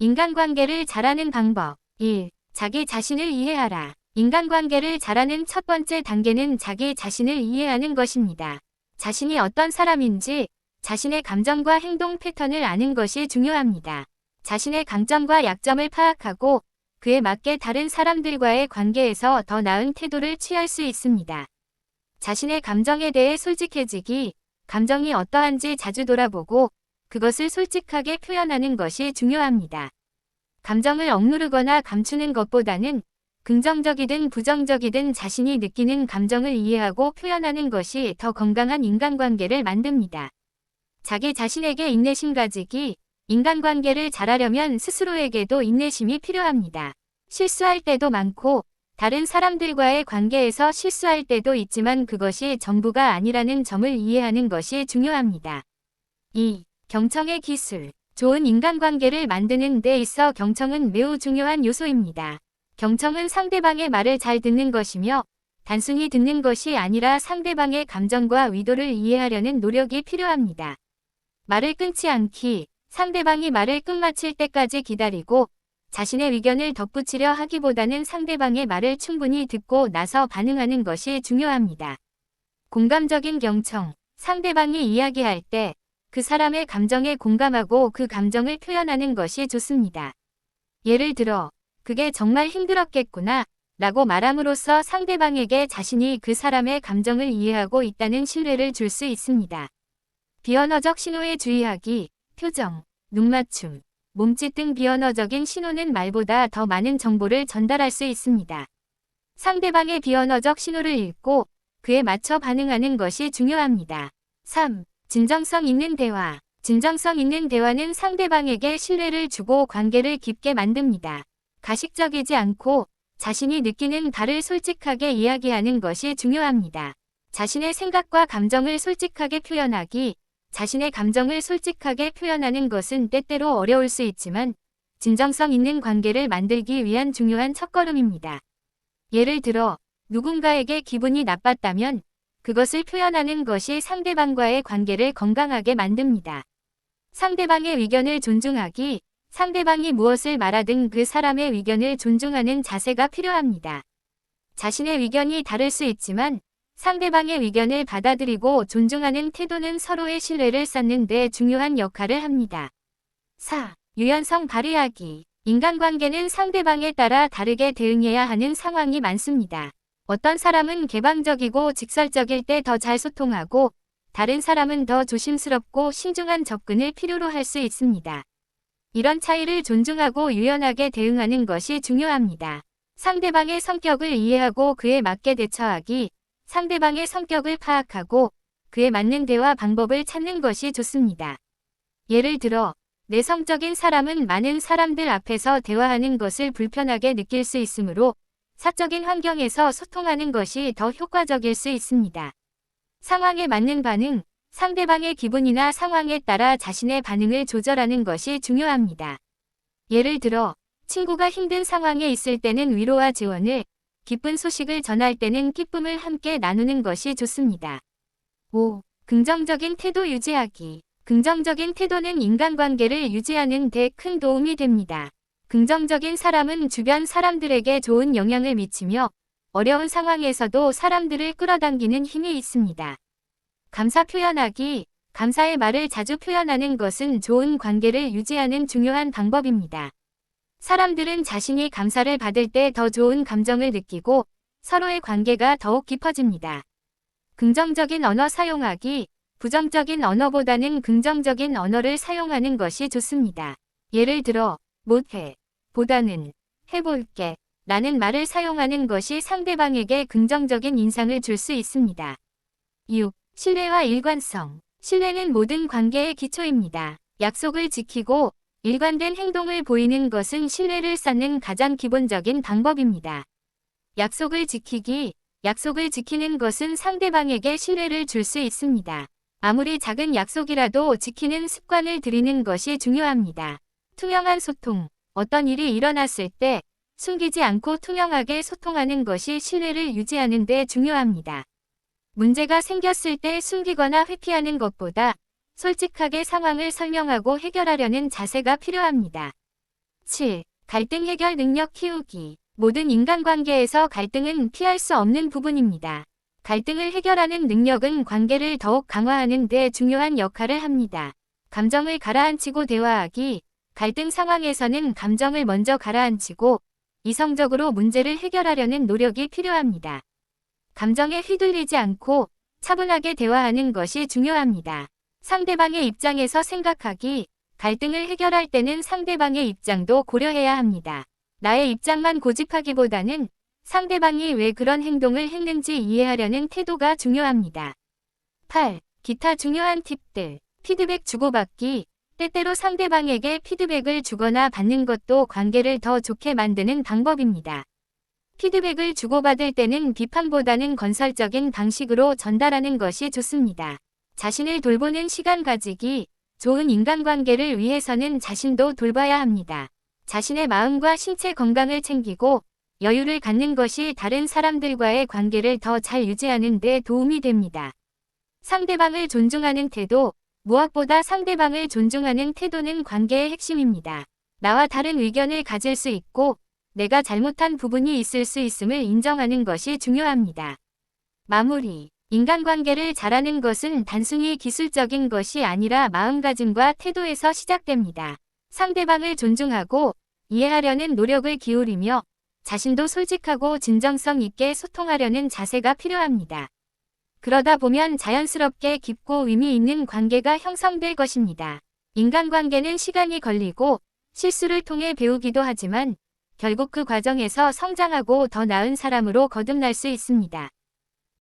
인간관계를 잘하는 방법 1. 자기 자신을 이해하라. 인간관계를 잘하는 첫 번째 단계는 자기 자신을 이해하는 것입니다. 자신이 어떤 사람인지 자신의 감정과 행동 패턴을 아는 것이 중요합니다. 자신의 강점과 약점을 파악하고 그에 맞게 다른 사람들과의 관계에서 더 나은 태도를 취할 수 있습니다. 자신의 감정에 대해 솔직해지기, 감정이 어떠한지 자주 돌아보고 그것을 솔직하게 표현하는 것이 중요합니다. 감정을 억누르거나 감추는 것보다는 긍정적이든 부정적이든 자신이 느끼는 감정을 이해하고 표현하는 것이 더 건강한 인간관계를 만듭니다. 자기 자신에게 인내심 가지기. 인간관계를 잘하려면 스스로에게도 인내심이 필요합니다. 실수할 때도 많고 다른 사람들과의 관계에서 실수할 때도 있지만 그것이 전부가 아니라는 점을 이해하는 것이 중요합니다. 2. 경청의 기술. 좋은 인간관계를 만드는 데 있어 경청은 매우 중요한 요소입니다. 경청은 상대방의 말을 잘 듣는 것이며 단순히 듣는 것이 아니라 상대방의 감정과 의도를 이해하려는 노력이 필요합니다. 말을 끊지 않기. 상대방이 말을 끝마칠 때까지 기다리고 자신의 의견을 덧붙이려 하기보다는 상대방의 말을 충분히 듣고 나서 반응하는 것이 중요합니다. 공감적인 경청. 상대방이 이야기할 때 그 사람의 감정에 공감하고 그 감정을 표현하는 것이 좋습니다. 예를 들어, 그게 정말 힘들었겠구나 라고 말함으로써 상대방에게 자신이 그 사람의 감정을 이해하고 있다는 신뢰를 줄 수 있습니다. 비언어적 신호에 주의하기. 표정, 눈맞춤, 몸짓 등 비언어적인 신호는 말보다 더 많은 정보를 전달할 수 있습니다. 상대방의 비언어적 신호를 읽고 그에 맞춰 반응하는 것이 중요합니다. 3. 진정성 있는 대화. 진정성 있는 대화는 상대방에게 신뢰를 주고 관계를 깊게 만듭니다. 가식적이지 않고 자신이 느끼는 바를 솔직하게 이야기하는 것이 중요합니다. 자신의 생각과 감정을 솔직하게 표현하기. 자신의 감정을 솔직하게 표현하는 것은 때때로 어려울 수 있지만 진정성 있는 관계를 만들기 위한 중요한 첫걸음입니다. 예를 들어 누군가에게 기분이 나빴다면 그것을 표현하는 것이 상대방과의 관계를 건강하게 만듭니다. 상대방의 의견을 존중하기. 상대방이 무엇을 말하든 그 사람의 의견을 존중하는 자세가 필요합니다. 자신의 의견이 다를 수 있지만 상대방의 의견을 받아들이고 존중하는 태도는 서로의 신뢰를 쌓는 데 중요한 역할을 합니다. 4. 유연성 발휘하기. 인간관계는 상대방에 따라 다르게 대응해야 하는 상황이 많습니다. 어떤 사람은 개방적이고 직설적일 때 더 잘 소통하고 다른 사람은 더 조심스럽고 신중한 접근을 필요로 할 수 있습니다. 이런 차이를 존중하고 유연하게 대응하는 것이 중요합니다. 상대방의 성격을 이해하고 그에 맞게 대처하기. 상대방의 성격을 파악하고 그에 맞는 대화 방법을 찾는 것이 좋습니다. 예를 들어 내성적인 사람은 많은 사람들 앞에서 대화하는 것을 불편하게 느낄 수 있으므로 사적인 환경에서 소통하는 것이 더 효과적일 수 있습니다. 상황에 맞는 반응. 상대방의 기분이나 상황에 따라 자신의 반응을 조절하는 것이 중요합니다. 예를 들어 친구가 힘든 상황에 있을 때는 위로와 지원을, 기쁜 소식을 전할 때는 기쁨을 함께 나누는 것이 좋습니다. 5. 긍정적인 태도 유지하기. 긍정적인 태도는 인간관계를 유지하는 데 큰 도움이 됩니다. 긍정적인 사람은 주변 사람들에게 좋은 영향을 미치며 어려운 상황에서도 사람들을 끌어당기는 힘이 있습니다. 감사 표현하기. 감사의 말을 자주 표현하는 것은 좋은 관계를 유지하는 중요한 방법입니다. 사람들은 자신이 감사를 받을 때 더 좋은 감정을 느끼고 서로의 관계가 더욱 깊어집니다. 긍정적인 언어 사용하기. 부정적인 언어보다는 긍정적인 언어를 사용하는 것이 좋습니다. 예를 들어 못해 보다는 해볼게 라는 말을 사용하는 것이 상대방에게 긍정적인 인상을 줄 수 있습니다. 6. 신뢰와 일관성. 신뢰는 모든 관계의 기초입니다. 약속을 지키고 일관된 행동을 보이는 것은 신뢰를 쌓는 가장 기본적인 방법입니다. 약속을 지키는 것은 상대방에게 신뢰를 줄 수 있습니다. 아무리 작은 약속이라도 지키는 습관을 들이는 것이 중요합니다. 투명한 소통. 어떤 일이 일어났을 때 숨기지 않고 투명하게 소통하는 것이 신뢰를 유지하는 데 중요합니다. 문제가 생겼을 때 숨기거나 회피하는 것보다 솔직하게 상황을 설명하고 해결하려는 자세가 필요합니다. 7. 갈등 해결 능력 키우기. 모든 인간관계에서 갈등은 피할 수 없는 부분입니다. 갈등을 해결하는 능력은 관계를 더욱 강화하는 데 중요한 역할을 합니다. 감정을 가라앉히고 대화하기. 갈등 상황에서는 감정을 먼저 가라앉히고 이성적으로 문제를 해결하려는 노력이 필요합니다. 감정에 휘둘리지 않고 차분하게 대화하는 것이 중요합니다. 상대방의 입장에서 생각하기. 갈등을 해결할 때는 상대방의 입장도 고려해야 합니다. 나의 입장만 고집하기보다는 상대방이 왜 그런 행동을 했는지 이해하려는 태도가 중요합니다. 8. 기타 중요한 팁들. 피드백 주고받기. 때때로 상대방에게 피드백을 주거나 받는 것도 관계를 더 좋게 만드는 방법입니다. 피드백을 주고받을 때는 비판보다는 건설적인 방식으로 전달하는 것이 좋습니다. 자신을 돌보는 시간 가지기. 좋은 인간관계를 위해서는 자신도 돌봐야 합니다. 자신의 마음과 신체 건강을 챙기고 여유를 갖는 것이 다른 사람들과의 관계를 더 잘 유지하는 데 도움이 됩니다. 상대방을 존중하는 태도. 무엇보다 상대방을 존중하는 태도는 관계의 핵심입니다. 나와 다른 의견을 가질 수 있고 내가 잘못한 부분이 있을 수 있음을 인정하는 것이 중요합니다. 마무리. 인간관계를 잘하는 것은 단순히 기술적인 것이 아니라 마음가짐과 태도에서 시작됩니다. 상대방을 존중하고 이해하려는 노력을 기울이며 자신도 솔직하고 진정성 있게 소통하려는 자세가 필요합니다. 그러다 보면 자연스럽게 깊고 의미 있는 관계가 형성될 것입니다. 인간관계는 시간이 걸리고 실수를 통해 배우기도 하지만 결국 그 과정에서 성장하고 더 나은 사람으로 거듭날 수 있습니다.